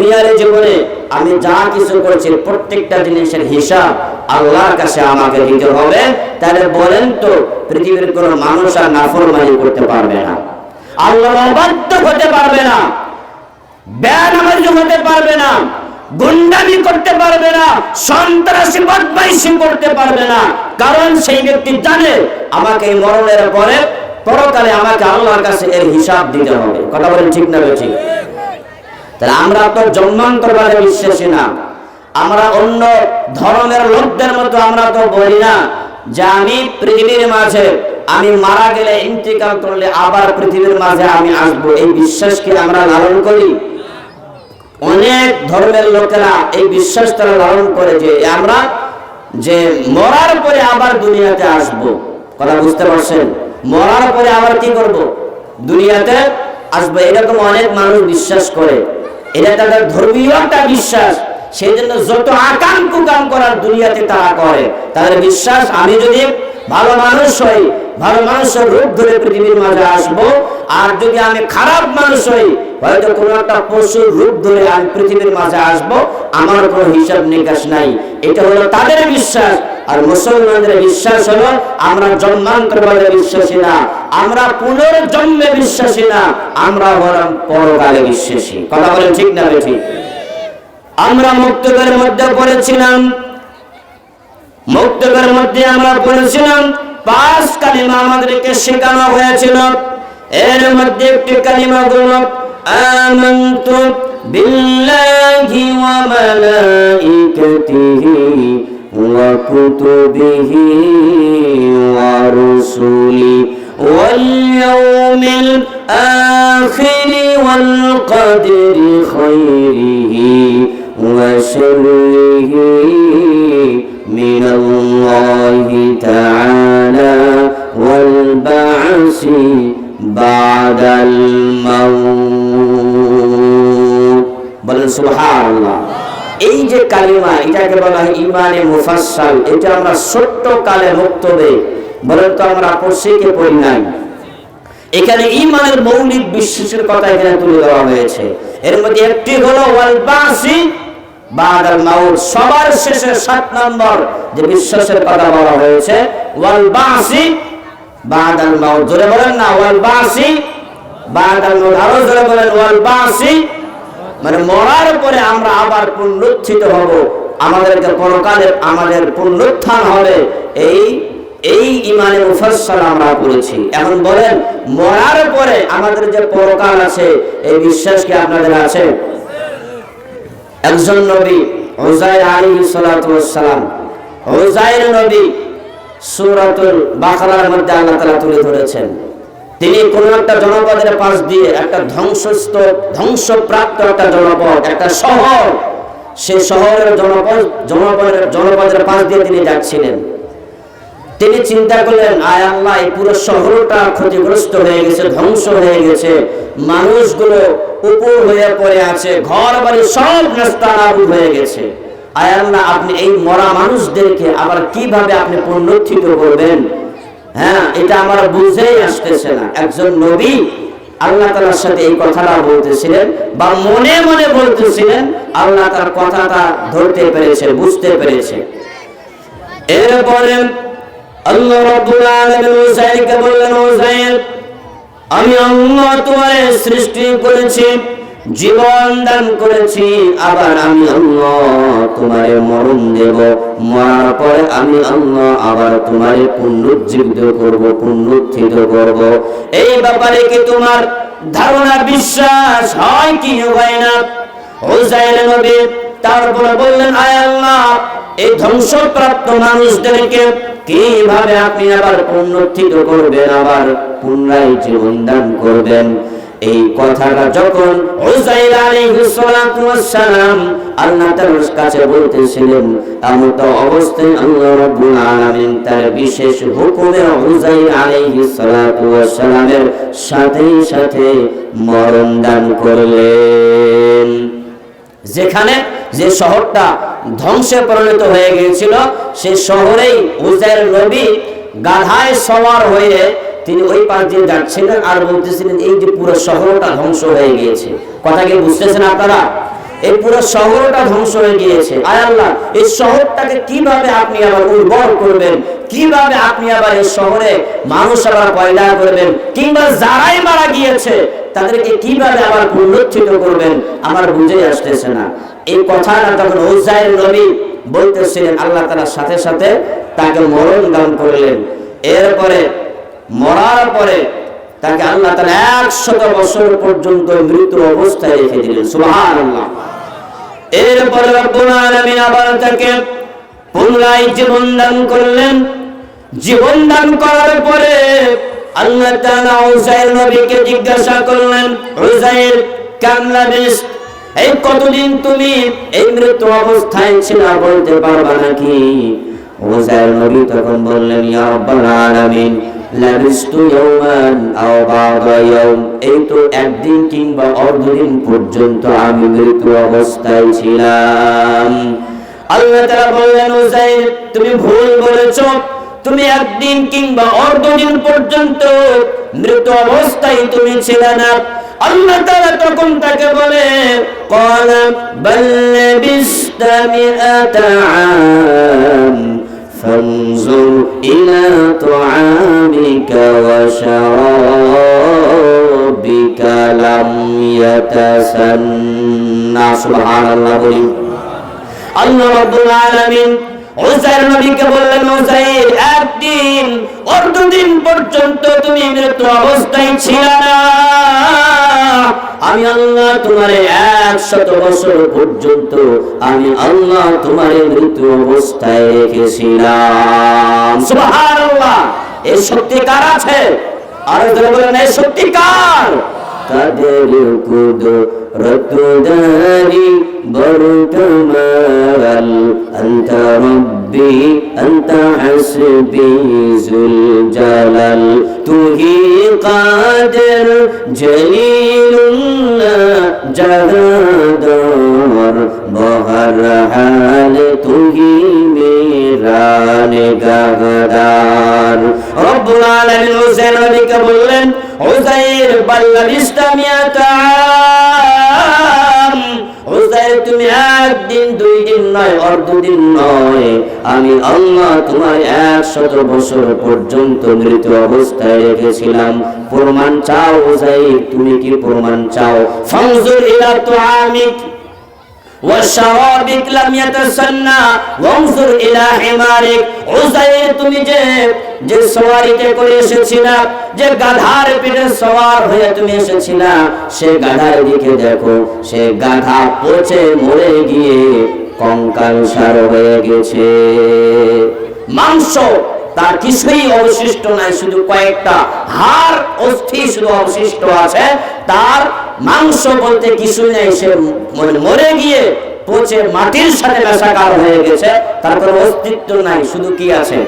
দুনিয়ার জীবনে আমি যা কিছু করছি প্রত্যেকটা জিনিসের হিসাব আল্লাহর কাছে আমাকে দিতে হবে। তাহলে বলেন তো পৃথিবীর কোনো মানুষ আর নাফরমানি করতে পারবে না, আল্লাহর অবাধ্য হতে পারবে না, বেনামাজি হতে পারবে না, গুন্ডামি করতে পারবে না, সন্ত্রাসী বদমাইশি করতে পারবে না। কারণ সেই ব্যক্তি জানে আমাকে এই মরণের পরে পরকালে আমাকে আল্লাহর কাছে এর হিসাব দিতে হবে। কথা বলেন ঠিক না ঠিক? তাহলে আমরা তো জন্মান্তরবাদে বিশ্বাসী না, আমরা অন্য ধর্মের লোকদের মতো আমরা তো বলি না যে আমি পৃথিবীর মাঝে আমি মারা গেলে ইন্তেকাল করলে আবার পৃথিবীর মাঝে আমি আসবো। এই বিশ্বাসকে আমরা লালন করি। অনেক ধর্মের লোকেরা এই বিশ্বাস তারা লালন করে যে আমরা যে মরার পরে আবার দুনিয়াতে আসব। কথা বুঝতে পারছেন? মরার পরে আবার কি করব? দুনিয়াতে আসবো। এরকম অনেক মানুষ বিশ্বাস করে, এটা তাদের ধর্মীয় একটা বিশ্বাস। সেই জন্য যত আকাম কুকাম করার দুনিয়াতে তারা করে। তাদের বিশ্বাস আমি যদি ভালো মানুষ হই, ভালো মানুষের রূপ ধরে পৃথিবীর মাঝে আসবো, আর যদি আমি খারাপ মানুষ হই হয়তো কোনো একটা পশুর রূপ ধরে আমি পৃথিবীর মাঝে আসবো, আমার কোনো হিসাব নিকাশ নাই। এটা হলো তাদের বিশ্বাস। আর মুসলমানদের বিশ্বাস হলো আমরা জন্মান্তরবাদে বিশ্বাসী না, আমরা পুনর্জন্মে বিশ্বাসী না, আমরা বরং পরকালে বিশ্বাসী। কথা বলেন ঠিক না ঠিক? আমরা মুক্তকের মধ্যে পড়েছিলাম, মুক্তকের মধ্যে আমরা পড়েছিলাম 5 কালিমা আমাদেরকে শেখানো হয়েছিল। এর মধ্যে একটি কালিমা হলো আমানতু বিল্লাহি ওয়া মালাইকাতিহি ওয়া কুতুবিহি ওয়া রুসুলি ওয়াল ইয়াউমিল আখিরি ওয়াল কদরি খায়রিহি ওয়া শাররিহি মিনাল্লাহি তাআলা ওয়াল বা'সি বাদাল মাউত। বলেন সুবহানাল্লাহ। এই যে কালিমা, এটাকে বলা হয় ঈমানে মুফাসসাল। এটা আমরা ছোট্ট কালে মুক্তবে বলেন তো আমরা পড়ছি কি পড়ি নাই? এখানে ঈমানের মৌলিক বিশ্বাসের কথা এখানে তুলে ধরা হয়েছে। এর মধ্যে একটি হলো ওয়াল বা'সি বাদাল মাউত। সবার শেষে 7 নম্বর যে বিশ্বাসের কথা বলা হয়েছে ওয়াল বা'সি বাদাল মাউত। জোরে বলেন না, ওয়াল বা'সি বাদাল মাউত। আরো জোরে বলেন ওয়াল বা'সি, মানে মরার পরে আমরা আবার পুনরুত্থিত হব, আমাদেরকে পরকালে আমাদের পুনরুত্থান হবে। এই ঈমানে মুফাসসাল আমরা পড়েছি। এখন বলেন মরার পরে আমাদের যে পরকাল আছে এই বিশ্বাস কি আপনাদের আছে? একজন নবী উযাইর আলাইহিস সালাতু ওয়াস সালাম, উযাইর নবী সূরাতুল বাকারার মধ্যে আল্লাহ তাআলা তুলে ধরেছেন। তিনি কোন একটা জনপদের পাশ দিয়ে একটা ধ্বংসপ্রাপ্ত একটা জনপদ, একটা শহর, সেই শহরের জনপদের পাশ দিয়ে তিনি যাচ্ছিলেন। তিনি চিন্তা করলেন আয় আল্লাহ, এই পুরো শহরটা ক্ষতিগ্রস্ত হয়ে গেছে, ধ্বংস হয়ে গেছে, মানুষগুলো উপর হয়ে পড়ে আছে, ঘর বাড়ি সব নেস্তানাবুদ হয়ে গেছে। আয় আল্লাহ, আপনি এই মরা মানুষদেরকে আবার কিভাবে আপনি পুনরুত্থিত করবেন? হ্যাঁ, এটা আমার বুঝেই আসতেছে না। একজন নবী আল্লাহ তাআলার সাথে এই কথাটা বলতেছিলেন বা মনে মনে বলতেছিলেন, আল্লাহ তার কথাটা ধরতে পেরেছে, বুঝতে পেরেছে। এরপরে আল্লাহ রাব্বুল আলামিন উযাইরকে বললেন, উযাইর, আমি আল্লাহ তোমার সৃষ্টি করেছি, জীবন দান করেছি, আবার আমি আল্লাহ তোমারে মরণ দেব, মরার পরে আমি আল্লাহ আবার তোমারে পুনরুজ্জীবিত করব, পুনরুত্থিত করব। এই ব্যাপারে কি তোমার ধারণা বিশ্বাস হয় কি হয় না? উযাইর নবী তারপরে বললেন, আয় আল্লাহ, এই ধ্বংসপ্রাপ্ত মানুষদেরকে কিভাবে আপনি আবার পুনরুত্থিত করবেন, আবার পুনরায় জীবন দান করবেন? এই কথাটা যখন উযাইর আলাইহিস সালাতু ওয়াস সালাম আল্লাহ তাআলার কাছে বলতেছিলেন, এমত অবস্থায় আল্লাহ রাব্বুল আলামিন তার বিশেষ হুকুমে উযাইর আলাইহিস সালাতু ওয়াস সালামের সাথে সাথে মরণ দান করলেন। যেখানে যে শহরটা ধ্বংসে পরিণত হয়ে গিয়েছিল সেই শহরেই উযাইর নবী গাধায় সওয়ার হয়ে তিনি ওই পাশ দিয়ে যাচ্ছিলেন আর বলতেছিলেন, এই যে পুরো শহরটা ধ্বংস হয়ে গিয়েছে। কথা কি বুঝতেছেন আপনারা? এই পুরো শহরটা ধ্বংস হয়ে গিয়েছে। আয় আল্লাহ, এই শহরটাকে কিভাবে আপনি আবার উর্বর করবেন, কিভাবে আপনি আবার এই শহরে মানুষ আবার পয়দা করবেন, কিংবা যারাই মারা গিয়েছে তাদেরকে কিভাবে আবার পুনরুজ্জীবিত করবেন, আমার বুঝে আসতেছে না। এই কথাটা তখন উজাইর নবী বলতেছিলেন, আল্লাহ তাআলা সাথে সাথে তাকে মরণ দান করলেন। এরপরে মরার পরে তাকে আল্লাহ তাআলা 100 বছর পর্যন্ত মৃত অবস্থায় রেখে দিলেন। সুবহানাল্লাহ। এরপরে রব্বুল আলামিন আবার তাকে পুনরায় জীবন দান করলেন। জীবন দান করার পরে আল্লাহ তাআলা উজাইর নবীকে জিজ্ঞাসা করলেন, উজাইর কামলাবিস, এই কতদিন তুমি এই মৃত অবস্থায় ছিলা বলতে পারবা নাকি? উজাইর নবী তখন বললেন, ইয়া রাব্বাল আলামিন, লাবিস্তু ইয়াওমান আও বা'দা ইয়াওম, এই তো একদিন কিংবা অর্ধদিন পর্যন্ত আমি মৃত অবস্থায় ছিলাম। আল্লাহ তাআলা বললেন, উজাইর তুমি ভুল বলেছো, তুমি একদিন কিংবা অর্ধদিন পর্যন্ত মৃত অবস্থায় তুমি ছিলে না। আল্লাহ তাআলা তখন তাকে বলে, ক্বালা বাল লাবিস্তা মিআতা আম ফানজুর ইলা তুআমিকা ওয়া শারাবিকা লাম ইয়াতাসান্না। সুবহানাল্লাহ। বলি আল্লাহ রাব্বুল আলামিন উজাইর নবীকে বললেন, উজাইর একদিন অর্ধদিন পর্যন্ত তুমি মৃত অবস্থায় ছিলে না, আমি আল্লাহ তোমারে 100 বছর পর্যন্ত আমি আল্লাহ তোমারে মৃত অবস্থায় রেখেছিলাম। সুবহানাল্লাহ। এই শক্তি কার আছে? আর যারা বলেন এই শক্তি কার? কাদের কুদরতদারি বরকমাল, আনতা রব্বি আনতা হাসবি যুল জালাল, তুহি কাদের জলিলুল্লাহ জাহাদার, বহর হাল তুহি মেরা নিগাহদার। রব্বুল আলামিন উজাইর নবীকে বললেন, উজাইর বাল লাবিস্তা মিআতা আম, উজাইর তুমি একদিন 2 দিন নয়, অর্ধদিন নয়, আমি আল্লাহ তোমার 100 বছর পর্যন্ত মৃত অবস্থায় রেখেছিলাম। প্রমাণ চাও উজাইর, তুমি কি প্রমাণ চাও? ফানজুর ইলা তুআমিক ওয়া শারাবিক লাম ইয়াতাসান্না ওয়ানজুর ইলা হিমারিক। উজাইর তুমি যে সওয়ারিতে করে এসেছিলা, যে গাধার পিঠে সওয়ার হয়ে তুমি এসেছিলা, সে গাধার দিকে দেখো, সে গাধা পচে মরে গিয়ে কঙ্কালসার হয়ে গেছে। মাংস তার কিছুই অবশিষ্ট নাই, শুধু কয়েকটা হাড় অস্থি শুধু অবশিষ্ট আছে, তার মাংস বলতে কিছুই নাই। সে মরে গিয়ে পচে মাটির সাথে মেশাকার হয়ে গেছে, তার কোনো অস্তিত্ব নাই, শুধু কি আছে?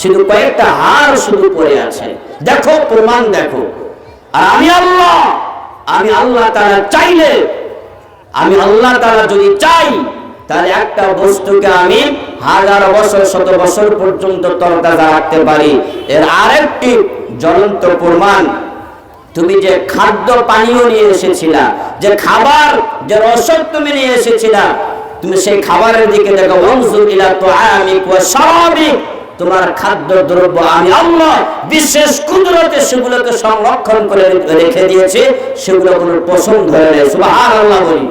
শুধু কয়েকটা হাড় শুধু পড়ে আছে। দেখো, প্রমাণ দেখো। আর আমি আল্লাহ তাআলা চাইলে, আমি আল্লাহ তাআলা যদি চাই, তাহলে একটা বস্তুকে আমি 1000 বছর 100 বছর পর্যন্ত তরতাজা রাখতে পারি। এর আরেকটি জ্বলন্ত প্রমাণ, তুমি যে খাদ্য পানীয় নিয়ে এসেছিলা, যে খাবার, যে রসদ তুমি নিয়ে এসেছিলা, তুমি সেই খাবারের দিকে দেখো, ওয়ানজুর ইলা তুআমিক ওয়া শারাবিক, তোমার খাদ্য দ্রব্য আমি আল্লাহ বিশেষ কুদরতে সেগুলোকে সংরক্ষণ করে রেখে দিয়েছি, সেগুলো কোনো পছন্দ ধরে নেই। সুবহানাল্লাহ। বলি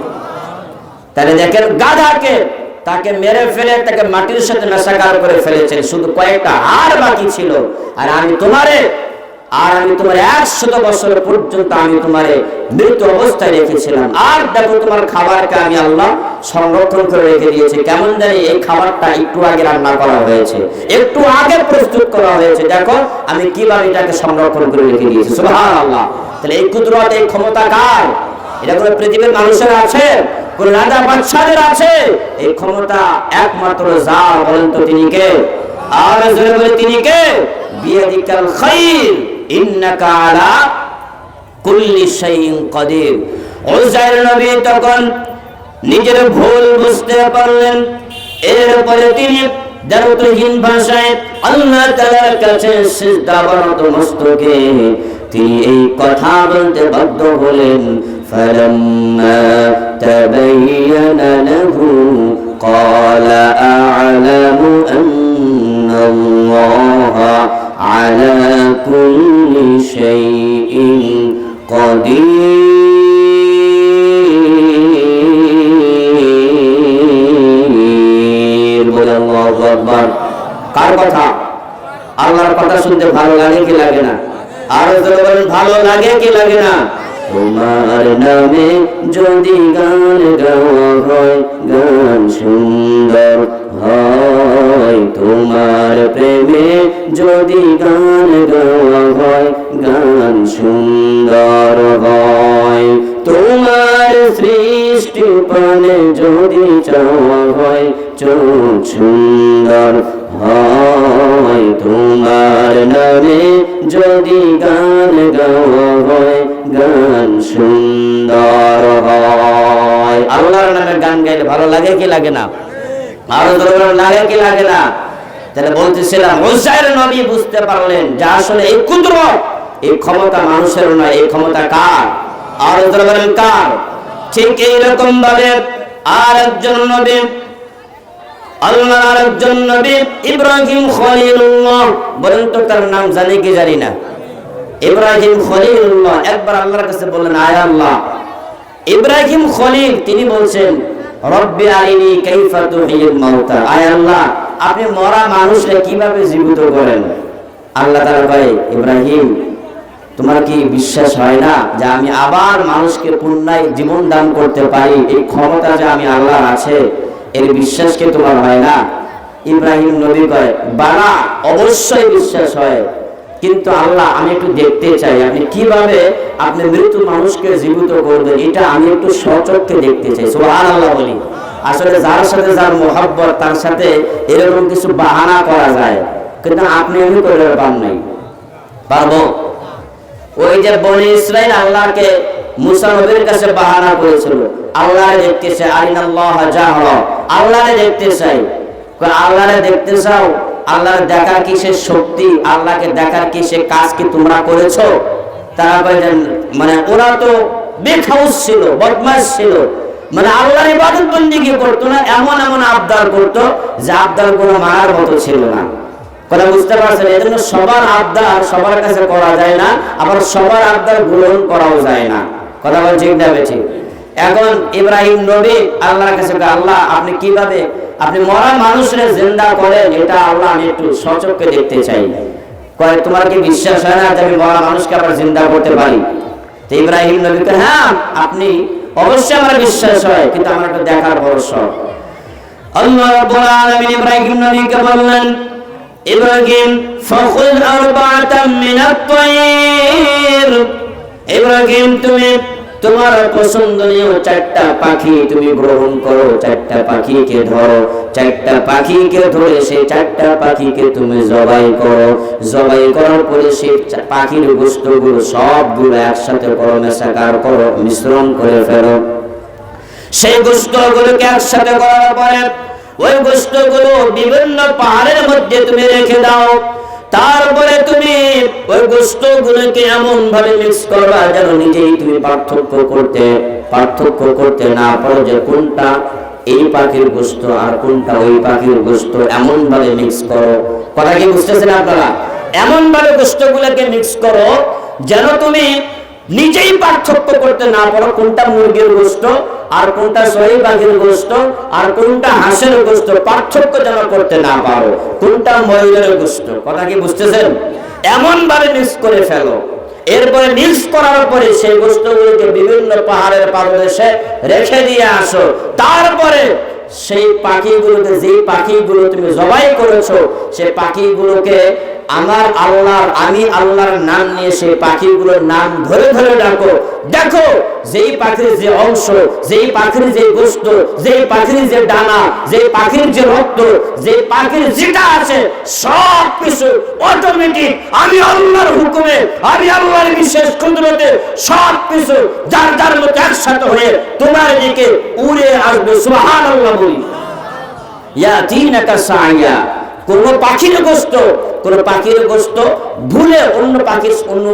তাহলে দেখেন, গাধাকে তাকে মেরে ফেলে তাকে মাটির সাথে মেশাকার করে ফেলেছেন, শুধু কয়েকটা হাড় বাকি ছিল। আর আমি তোমারে 100 বছর পর্যন্ত আমি তোমারে মৃত অবস্থায় রেখেছিলাম। আর দেখো, তোমার খাবারকে আমি আল্লাহ সংরক্ষণ করে রেখে দিয়েছি। কেমন জানি এই খাবারটা একটু আগে রান্না করা হয়েছে, একটু আগে প্রস্তুত করা হয়েছে, দেখো আমি কিভাবে এটাকে সংরক্ষণ করে রেখে দিয়েছি। সুবহানাল্লাহ। তাহলে এই কুদরত, এই ক্ষমতা কার? এটা কোন পৃথিবীর মানুষের আছে? কোন রাজা বাদশাহের আছে? এই ক্ষমতা একমাত্র যার, বলেন তো তিনি কে? আর জোরে বলে তিনি কে? বিয়াদিকাল খাইর ইন্নাকা আলা কুল্লি শাইইন কাদির। উজাইর নবী তখন নিজের ভুল বুঝতে পারলেন। এরপরে তিনি দারুতহীন ভাষায় আল্লাহ তাআলার কাছে সিজদাবরত মস্তকে তিনি এই কথা বলতে বাধ্য হলেন, فلما تبين له قال أعلم أن الله على كل شيء قدير بول الله أكبر কার কথা আল্লাহর কথা শুনতে ভালো লাগে কি লাগে না আর জোরে বলেন ভালো লাগে কি লাগে না তোমার নামে যদি গান গাওয়া হয় গান সুন্দর হয় তোমার প্রেমে যদি গান গাওয়া হয় গান সুন্দর হয় তোমার সৃষ্টি পানে যদি চাওয়া হয় চোখ সুন্দর হয় তোমার নামে যদি গান গাওয়া হয় গান সুন্দর হয় আল্লাহর নামে গান গাইলে ভালো লাগে কি লাগে না আর দরবার লাগে কি লাগে না তাহলে বলতেছিলাম হুসাইন নবী বুঝতে পারলেন যে আসলে এই কুদরত এই ক্ষমতা মানুষের নয় এই ক্ষমতা কার আর দরবারের কার ঠিক এই রকম ভাবে আরেকজন নবী আল্লাহর আরেকজন নবী ইব্রাহিম খলিলুল্লাহ বলেন তো তার নাম জানি কি জানি না ইব্রাহিম খলিলুল্লাহ একবার আল্লাহর কাছে বললেন আয় আল্লাহ ইব্রাহিম খলিল তিনি বলছেন রব্বি আরিনি কাইফা তুহিয়িল মাউতা আয় আল্লাহ আপনি মরা মানুষকে কিভাবে জীবিত করেন আল্লাহ তাআলা বলে ইব্রাহিম তোমার কি বিশ্বাস হয় না যে আমি আবার মানুষকে পুনরায় জীবন দান করতে পারি এই ক্ষমতা যে আমি আল্লাহর আছে এর বিশ্বাস কি তোমার হয় না ইব্রাহিম নবী কয় বাবা অবশ্যই বিশ্বাস হয় কিন্তু আল্লাহ আমি একটু দেখতে চাই আপনি কিভাবে আপনি মৃত মানুষকে জীবিত করবেন এটা আমি একটু সচক্ষে দেখতে চাই সুবহানাল্লাহ বলি আসলে যার সাথে যার মোহাব্বত তার সাথে এরকম কিছু বাহানা করা যায় কিন্তু আপনি আমি করে পান নাই পারবো ওই যে বনি ইসরাইল আল্লাহকে মুসা নবীর কাছে বাহানা করেছিল আল্লাহরে দেখতে চাই আরিনাল্লাহ জাহরা আল্লাহরে দেখতে চাই আল্লাহরে দেখতে চাও আল্লাহর দেখার কি সে শক্তি আল্লাহকে দেখার কি সে কাজ কি তোমরা করেছো তারা বলেন মানে ওরা তো বেখাউস ছিল বদমাশ ছিল মানে আল্লাহর ইবাদত বন্দেগী করতো না এমন এমন আবদার করতো যে আবদার গুলো মারার মতো ছিল না কথা বুঝতে পারছেন এজন্য সবার আবদার সবার কাছে করা যায় না আবার সবার আবদার গ্রহণ করাও যায় না কথা বল ঠিক না বেঠি এখন ইব্রাহিম নবী আল্লাহর কাছে আল্লাহ আপনি কিভাবে আপনি মরা মানুষের জিন্দা করেন এটা আল্লাহ আমি একটু সচক্ষে দেখতে চাই কয় তোমার কি বিশ্বাস হয় না যে আমি মরা মানুষকে আবার জিন্দা করতে পারি তো ইব্রাহিম নবী কয় হ্যাঁ আপনি অবশ্যই আমার বিশ্বাস হয় কিন্তু আমার একটু দেখার ভরসা আল্লাহ রাব্বুল আলামিন ইব্রাহিম নবীকে বললেন ইব্রাহিম ফাখুয আরবাআতাম মিনাত তায়র ইব্রাহিম তুমি তোমার পছন্দনীয় চারটা পাখি তুমি গ্রহণ করো চারটা পাখিকে ধরো চারটা পাখিকে ধরে সেই চারটা পাখিকে তুমি জবাই করো জবাই করার পরে সেই পাখির গোশতগুলো সবগুলো একসাথে করো মেশাকার করো মিশ্রণ করে ফেলো সেই গোশতগুলোকে একসাথে করার পরে ওই গোশতগুলো বিভিন্ন পাহাড়ের মধ্যে তুমি রেখে দাও তারপরে তুমি ওই গোশতগুলোকে এমন ভাবে মিক্স করবা যেন নিজেই তুমি পার্থক্য করতে না পারো যে কোনটা এই পাখির গোশত আর কোনটা ওই পাখির গোশত এমন ভাবে মিক্স করো কথা কি বুঝতেছেন আপনারা এমন ভাবে গোশতগুলোকে মিক্স করো যেন তুমি নিজেই পার্থক্য করতে না পারো কোনটা মুরগির গোশত আর কোনটা সহি পাখির গোশত আর কোনটা হাঁসের গোশত পার্থক্য যেন করতে না পারো কোনটা ময়ূরের গোশত কথা কি বুঝতেছেন এমন ভাবে মিক্স করে ফেলো এরপরে মিক্স করার পরে সেই গোশতগুলোকে বিভিন্ন পাহাড়ের পাদদেশে রেখে দিয়ে আসো তারপরে সেই পাখিগুলোকে যেই পাখিগুলো তুমি জবাই করেছো সেই পাখিগুলোকে আমি আল্লাহর নাম নিয়ে সেই পাখিগুলোর নাম ধরে ধরে ডাকো দেখো যেই পাখির যে অংশ যেই পাখির যে গোশত যেই পাখির যে ডানা যেই পাখির যে রক্ত যেই পাখির যেটা আছে সব কিছু অটোমেটিক আমি আল্লাহর হুকুমে আমি আল্লাহর বিশেষ কুদরতে সব কিছু যার যার মতো একসাথে হয়ে তোমার দিকে উড়ে আসবে সুবহানাল্লাহ বলি ইয়াতিনাকা সাইয়া কোন পাখির গোশত কোন পাখির গোশত ভুলে অন্য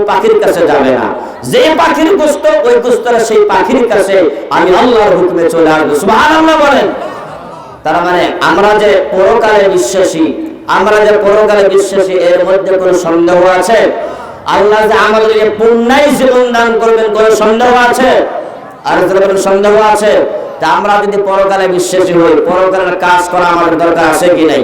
পাখির কাছে যাবে না। যে পাখির গোশত ওই গোশতটা সেই পাখির কাছে আমি আল্লাহর হুকুমে চলে আসবো। সুবহানাল্লাহ বলেন। তার মানে আমরা যে পরকালে বিশ্বাসী এর মধ্যে কোনো সন্দেহ আছে? আল্লাহ যে আমাদেরকে পূর্ণায় জীবন দান করবেন কোনো সন্দেহ আছে? আর কোনো সন্দেহ আছে? তা আমরা যদি পরকালে বিশ্বাসী হই, পরকালের কাজ করা আমাদের দরকার আছে কি নাই?